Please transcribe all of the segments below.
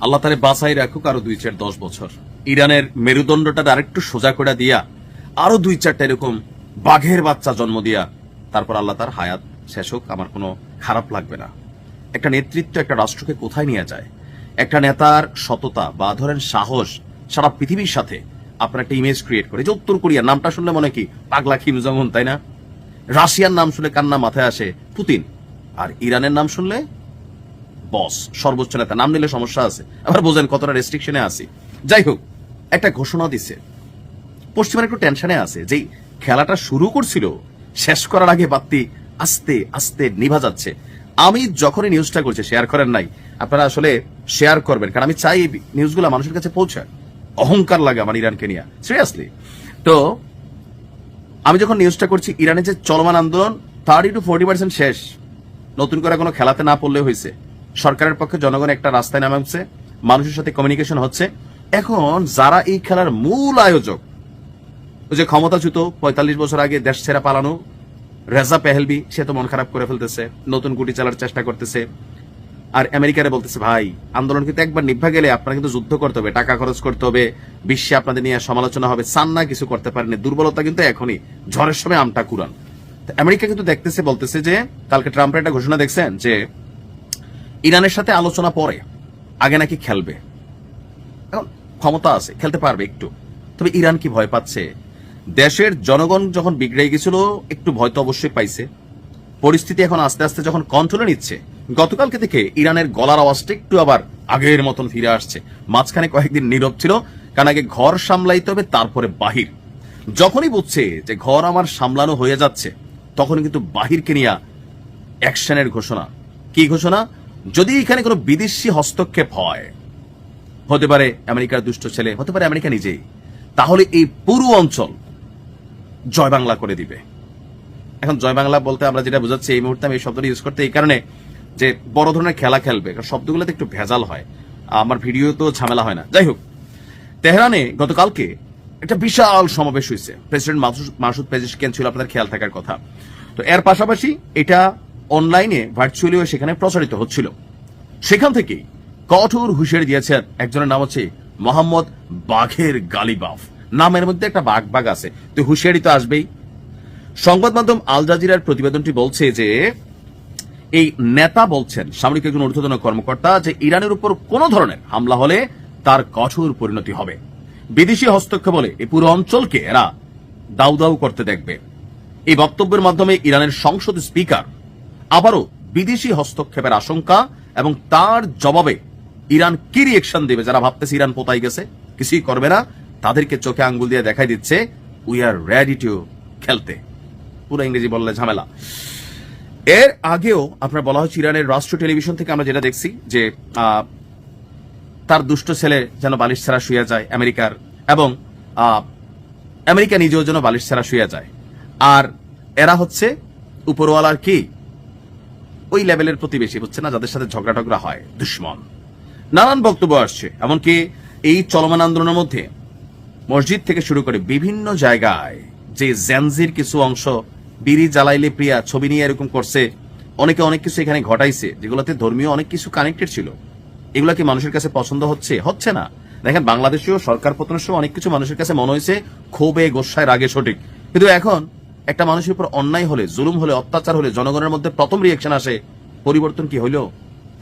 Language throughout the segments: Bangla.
আল্লাহ তারে বাঁচাই রাখুক আরো 2-4-10 বছর, ইরানের মেরুদণ্ডটা আরেকটু সোজা করে দিয়া আরো 2-4টা এরকম বাঘের বাচ্চা জন্ম দিয়া তারপর আল্লাহ তার হায়াত শেষ হোক, আমার কোনো খারাপ লাগবে না। একটা নেতৃত্ব একটা রাষ্ট্রকে কোথায় নিয়ে যায়, একটা নেতার সততা বা ধরেন সাহস সারা পৃথিবীর সাথে আপনার একটা ইমেজ ক্রিয়েট করে। যে উত্তর কোরিয়ার নামটা শুনলে মনে কি পাগলা কিম জং উন, তাই না? রাশিয়ার নাম শুনলে কার নাম মাথায় আসে? পুতিন। আর ইরানের নাম শুনলে বস, সর্বোচ্চ নেতা। নাম নিলে সমস্যা আছে, আবার বোঝেন কতটা রেস্ট্রিকশনে আছি। যাই হোক, একটা ঘোষণা দিছে, পশ্চিমার একটু টেনশনে আছে যে খেলাটা শুরু করছিল, শেষ করার আগে বাতি আস্তে আস্তে নিভা যাচ্ছে। আমি যখনই নিউজটা করছি, শেয়ার করেন নাই, আপনারা আসলে শেয়ার করবেন, কারণ আমি চাই এই নিউজগুলো মানুষের কাছে পৌঁছায়। অহংকার লাগে আমার ইরানকে নিয়ে, সিরিয়াসলি। তো আমি যখন নিউজটা করছি, ইরানের যে চলমান আন্দোলন 30-40% শেষ, নতুন করে কোনো খেলাতে না পড়লে হয়েছে। সরকারের পক্ষে জনগণ একটা রাস্তায় নামছে, মানুষের সাথে কমিউনিকেশন হচ্ছে। এখন যারা এই খেলার মূল আয়োজক, ওই যে ক্ষমতাচ্যুত 45 বছর আগে দেশ ছেড়ে পালানো রেজা পেহেলবি, সে তো মন খারাপ করে ফেলতেছে, নতুন গুটি চালার চেষ্টা করতেছে। আর আমেরিকারে বলতেছে, ভাই আন্দোলন কিন্তু একবার নিভা গেলে আপনার কিন্তু যুদ্ধ করতে হবে, টাকা খরচ করতে হবে, বিশ্বে আপনাদের নিয়ে সমালোচনা হবে, চান না কিছু করতে পারেনি, দুর্বলতা কিন্তু এখনই, ঝড়ের সময় আমটা কুরান। আমেরিকা কিন্তু দেখতেছে, বলতেছে যে কালকে ট্রাম্পের একটা ঘোষণা দেখছেন যে ইরানের সাথে আলোচনা পরে, আগে নাকি খেলবে। এখন ক্ষমতা আছে, খেলতে পারবে একটু। তবে ইরান কি ভয় পাচ্ছে? দেশের জনগণ যখন বিগড়ে গেছিল, একটু ভয় তো অবশ্যই পাইছে। পরিস্থিতি এখন আস্তে আস্তে যখন কন্ট্রোলে নিচ্ছে, গতকালকে থেকে ইরানের গলার আওয়াজটা একটু আবার আগের মতন ফিরে আসছে। মাঝখানে কয়েকদিন নীরব ছিল, কারণ আগে ঘর সামলাইতে হবে, তারপরে বাহির। যখনই বুঝছে যে ঘর আমার সামলানো হয়ে যাচ্ছে, তখন কিন্তু বাহিরকে নিয়ে অ্যাকশনের ঘোষণা। কি ঘোষণা? যদি এখানে কোনো বিদেশি হস্তক্ষেপ হয়, হতে পারে আমেরিকার দুষ্ট ছেলে, হতে পারে আমেরিকা নিজেই, তাহলে এই পুরো অঞ্চল জয় বাংলা করে দিবে। এখন জয় বাংলা বলতে আমরা যেটা বোঝাচ্ছি, এই মুহূর্তে আমি এই শব্দটা ইউজ করতে এই কারণে যে বড় ধরনের খেলা খেলবে, কারণ শব্দগুলোতে একটু ভেজাল হয়, আমার ভিডিও তো ঝামেলা হয় না। যাই হোক, তেহরানে গতকালকে একটা বিশাল সমাবেশ হয়েছে, প্রেসিডেন্ট মাসুদ পেজেশকিয়ান ছিল, আপনাদের খেয়াল থাকার কথা। তো এর পাশাপাশি এটা অনলাইনে ভার্চুয়ালিও সেখানে প্রচারিত হচ্ছিল। সেখান থেকে কঠোর হুঁশিয়ারি দিয়েছেন একজনের নাম হচ্ছে মোহাম্মদ বাঘের গালিবাফ। নামের মধ্যে একটা বাঘ বাঘ আছে, তো হুঁশিয়ারি তো আসবেই। সংবাদ মাধ্যম আল জাজিরার প্রতিবেদনটি বলছে যে এই নেতা বলছেন, সামরিক একজন ঊর্ধ্বতন কর্মকর্তা, যে ইরানের উপর কোন ধরনের হামলা হলে তার কঠোর পরিণতি হবে। বিদেশি হস্তক্ষেপ বলে এই পুরো অঞ্চলকে এরা দাউ দাউ করতে দেখবে। এই বক্তব্যের মাধ্যমে ইরানের সংসদ স্পিকার আবারও বিদেশি হস্তক্ষেপের আশঙ্কা এবং তার জবাবে ইরান কি রিয়েকশন দেবে, যারা ভাবতেছে ইরান পোতাই গেছে, কিছুই করবে না, তাদেরকে চোখে আঙ্গুল দিয়ে দেখাই দিচ্ছে উই আর রেডি টু খেলতে। পুরো ইংরেজি বললে ঝামেলা। এর আগেও আপনার বলা হচ্ছে, ইরানের রাষ্ট্র টেলিভিশন থেকে আমরা যেটা দেখছি যে তার দুষ্ট ছেলে যেন বালিশ ছাড়া শুয়ে যায় আমেরিকার, এবং আমেরিকা নিজেও যেন বালিশ ছাড়া শুয়ে যায়। আর এরা হচ্ছে উপরওয়ালার কি ওই লেভেলের প্রতিবেশী, হচ্ছে না, যাদের সাথে ঝগড়া টগড়া হয়, দুশ্মন। নানান বক্তব্য আসছে, এমনকি এই চলমান আন্দোলনের মধ্যে মসজিদ থেকে শুরু করে বিভিন্ন জায়গায় যে জেনজির কিছু অংশ বিড়ি জ্বালাইলে প্রিয়া ছবি নিয়ে এরকম করছে, অনেকে অনেক কিছু এখানে ঘটাইছে, যেগুলোতে ধর্মীয় অনেক কিছু কানেক্টেড ছিল। এগুলা কি মানুষের কাছে পছন্দ হচ্ছে? হচ্ছে না। দেখেন, বাংলাদেশেও সরকার পতনের সময় অনেক কিছু মানুষের কাছে মনে হয়েছে ক্ষোভে, গোসায়, রাগে সঠিক, কিন্তু এখন একটা মানুষের উপর অন্যায় হলে, জুলুম হলে, অত্যাচার হলে জনগণের মধ্যে প্রথম রিয়েকশন আসে পরিবর্তন কি হইলো?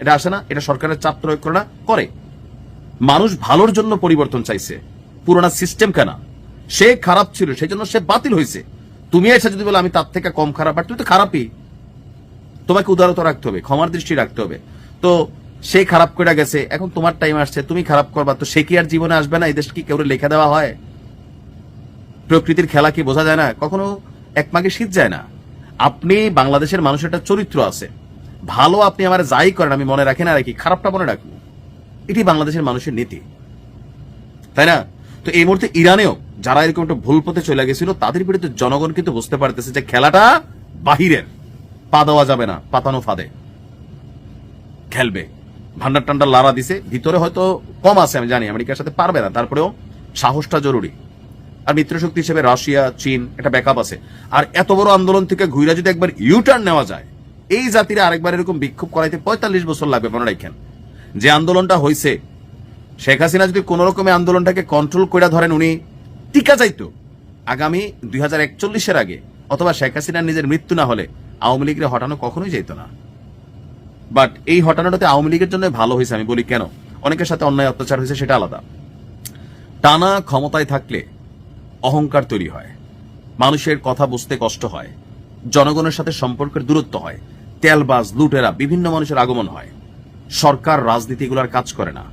এটা আসে না? এটা সরকারের চাপ প্রয়োগ করে না? করে। মানুষ ভালোর জন্য পরিবর্তন চাইছে, পুরোনো সিস্টেম কেনা। সে খারাপ ছিল, সেই জন্য সে বাতিল হয়েছে। তুমি এসে যদি বলো আমি তার থেকে কম খারাপ, আর তুমি তো খারাপই, তোমাকে উদারতা রাখতে হবে, ক্ষমার দৃষ্টি রাখতে হবে। তো সে খারাপ করে গেছে, এখন তোমার টাইম আসছে, তুমি খারাপ করবা, তো সে কি আর জীবনে আসবে না? এই দেশ কি কেউ লেখা দেওয়া হয়? প্রকৃতির খেলা কি বোঝা যায় না? কখনো এক মাগে শীত যায় না। আপনি বাংলাদেশের মানুষের একটা চরিত্র আছে, ভালো আপনি আমার যাই করেন আমি মনে রাখি না রাখি, খারাপটা মনে রাখবো, এটি বাংলাদেশের মানুষের নীতি, তাই না? তো এই মুহূর্তে ইরানেও যারা এরকম একটা ভুল পথে চলে গেছিল, তাদের বিরুদ্ধে জনগণ কিন্তু বুঝতে পারতেছে যে খেলাটা বাহিরের, পা দেওয়া যাবে না, পাতানো ফাঁদে খেলবে। ভান্ডার টান্ডার লারা দিছে, ভিতরে হয়তো কম আছে আমি জানি, আমেরিকার সাথে পারবে না, তারপরেও সাহসটা জরুরি। আর মিত্রশক্তি হিসেবে রাশিয়া, চীন একটা ব্যাকআপ আছে। আর এত বড় আন্দোলন থেকে ঘুরে যদি একবার ইউটার্ন নেওয়া যায়, এই জাতিরা আরেকবার এরকম বিক্ষোভ করাইতে 45 বছর লাগবে। মনে রাখেন, যে আন্দোলনটা হয়েছে শেখ হাসিনা যদি কোন রকমে আন্দোলনটাকে কন্ট্রোল করে ধরেন, উনি টিকা যাইতো আগামী 2041 আগে, অথবা শেখ হাসিনার নিজের মৃত্যু না হলে আওয়ামী লীগের হটানো কখনোই যেত না। বাট এই হটানোটাতে আওয়ামী লীগের জন্য ভালো হয়েছে। আমি বলি কেন, অনেকের সাথে অন্যায় অত্যাচার হয়েছে সেটা আলাদা। টানা ক্ষমতায় থাকলে অহংকার তৈরি হয়, মানুষের কথা বুঝতে কষ্ট হয়, জনগণের সাথে সম্পর্কের দূরত্ব হয়, তেলবাজ লুটেরা বিভিন্ন মানুষের আগমন হয়, সরকার রাজনীতি এগুলোর কাজ করে না।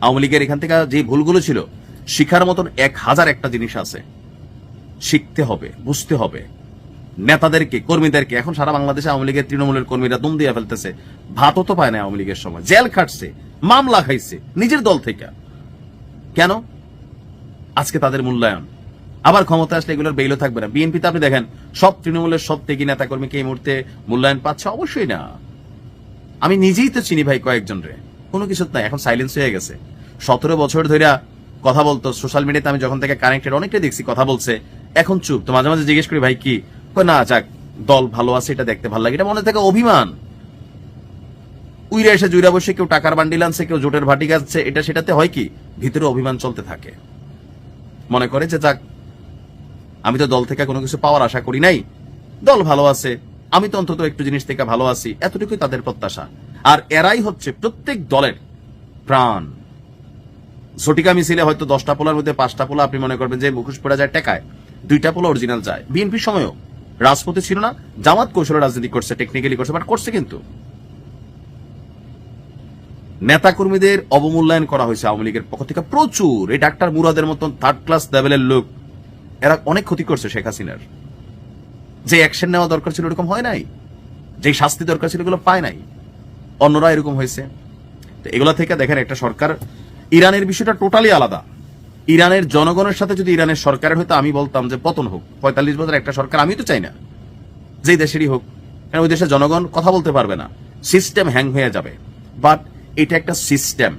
আওয়ামী লীগের এখান থেকে যে ভুলগুলো ছিল, শিখার মতন 1001টা জিনিস আছে, শিখতে হবে, বুঝতে হবে। নেতাদেরকে, কর্মীদেরকে, এখন সারা বাংলাদেশে আওয়ামী লীগের তৃণমূলের কর্মীরা দম দিয়ে ফেলতেছে, ভাতও তো পায় না আওয়ামী লীগের সময়, জেল খাটছে, মামলা খাইছে নিজের দল থেকে। কেন? আজকে তাদের মূল্যায়ন। আবার ক্ষমতা আসলে এগুলোর বেইলও থাকবে না। বিএনপিতে আপনি দেখেন সব তৃণমূলের সব থেকে নেতা কর্মীকে এই মুহূর্তে মূল্যায়ন পাচ্ছে? অবশ্যই না। আমি নিজেই তো চিনি ভাই কয়েকজন রে, কোনো কিছু নাই, এখন সাইলেন্স হয়ে গেছে। 17 বছর ধরে কথা বলতো সোশ্যাল মিডিয়াতে, আমি যখন থেকে কানেক্টেড অনেকটা দেখছি কথা বলছে, এখন চুপ। তো মাঝে মাঝে জিজ্ঞেস করি ভাই কি, না যাক দল ভালো আছে, এটা দেখতে ভালো লাগে, এটা মনে থেকে অভিমান। উইরা এসে জুইরা বসে কেউ টাকার বান্ডিল আনছে, কেউ জোটের ভাটি গাচ্ছে, এটা সেটাতে হয় কি ভিতরে অভিমান চলতে থাকে। মনে করে যে যাক আমি তো দল থেকে কোনো কিছু পাওয়ার আশা করি নাই, দল ভালো আছে, আমি তো অন্তত একটু জিনিস থেকে ভালো আছি, এতটুকুই তাদের প্রত্যাশা। আর এরাই হচ্ছে প্রত্যেক দলের প্রাণ। ঝটিকা মিছিলে হয়তো 10টা পোলার মধ্যে 5টা পোলা আপনি মনে করবেন যে মুখোশ পড়া যায় টেকায়, 2টা পোলা অরিজিনাল যায়। বিএনপির সময়ও রাজপথে ছিল না, জামাত কৌশলে রাজনীতি করছে, টেকনিক্যালি করছে, বাট করছে। কিন্তু নেতা কর্মীদের অবমূল্যায়ন করা হয়েছে আওয়ামী লীগের পক্ষ থেকে প্রচুর। এই ডাক্তার মুরাদের মতন 3rd ক্লাস লেভেলের লোক, এরা অনেক ক্ষতি করছে শেখ হাসিনার। যে অ্যাকশন নেওয়া দরকার ছিল এরকম হয় নাই, যে শাস্তি দরকার ছিল এগুলো পায় নাই, অন্যরা এরকম হয়েছে। তো এগুলা থেকে দেখেন একটা সরকার, ইরানের বিষয়টা টোটালি আলাদা। ইরানের জনগণের সাথে যদি ইরানের সরকারের হয়তো আমি বলতাম যে পতন হোক, 45 বছর একটা সরকার, আমি তো চাই না যেই দেশেরই হোক, কারণ ওই দেশের জনগণ কথা বলতে পারবে না, সিস্টেম হ্যাং হয়ে যাবে। বাট এটা একটা সিস্টেম,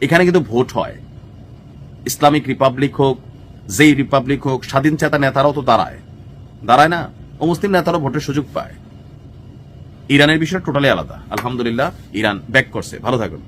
এখানে কিন্তু ভোট হয়। ইসলামিক রিপাবলিক হোক, যেই রিপাবলিক হোক, স্বাধীন চেতা নেতারাও তো দাঁড়ায় না, ও মুসলিম নেতারাও ভোটের সুযোগ পায়। ইরানের বিষয়টা টোটালি আলাদা। আলহামদুলিল্লাহ ইরান ব্যাক করছে। ভালো থাকুন।